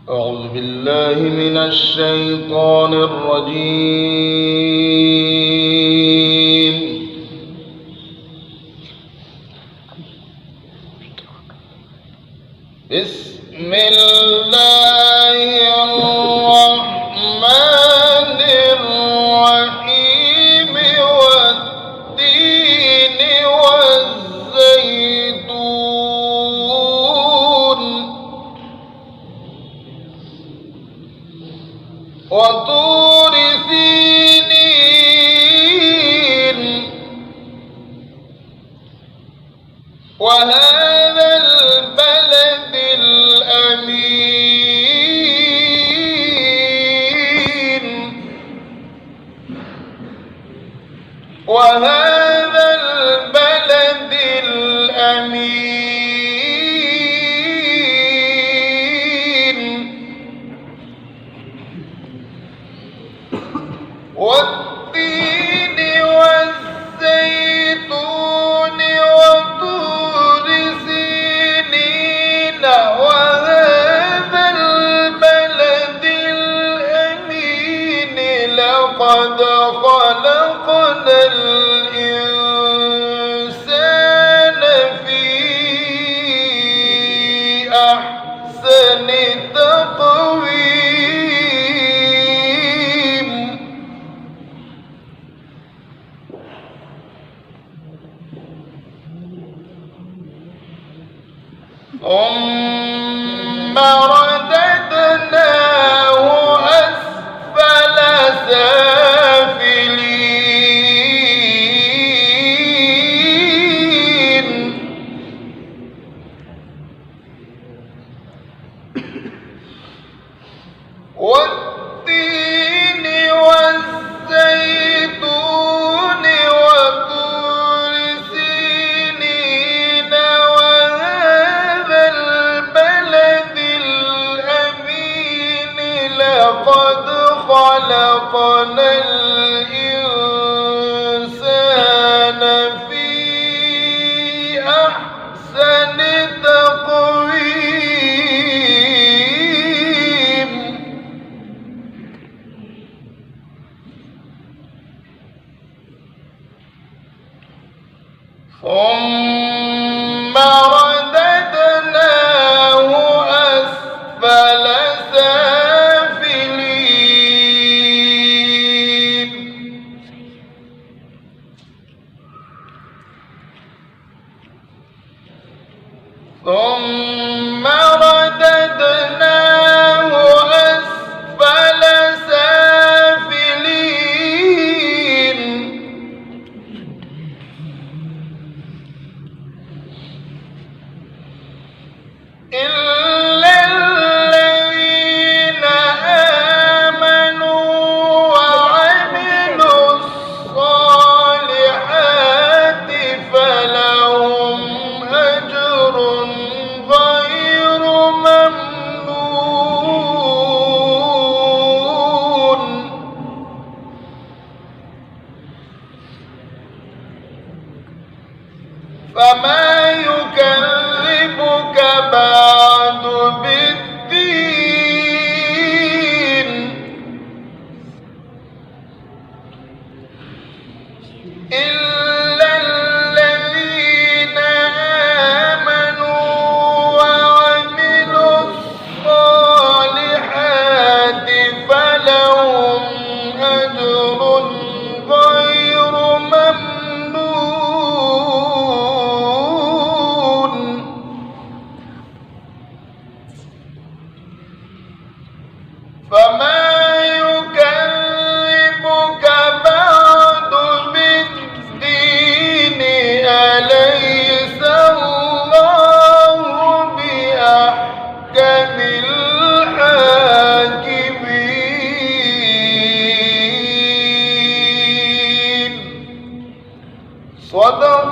أعوذ بالله من الشيطان الرجيم. بسم الله الرحمن الرحيم والتين والزيتون وطور سينين وهذا البلد الأمين وهذا البلد الأمين والتين والزيتون وطور سينين وهذا البلد الأمين لقد خلقنا الإنسان في أحسن تقويم ثم رددناه أسفل سافلين والتين والزيتون وطور سينين وهذا البلد الأمين لقد خلقنا الإنسان في أحسن تقويم ثم رددناه أسفل سافلين ثم رددناه أسفل سافلين إلا الذين آمنوا وعملوا الصالحات فلهم أجر غير ممنون فما يكذبك بعد بالدين إلا الذين آمنوا وعملوا الصالحات فلهم أجر غير ممنون فما يكذبك بعد بالدين أليس الله بأحكم الحاكمين صدق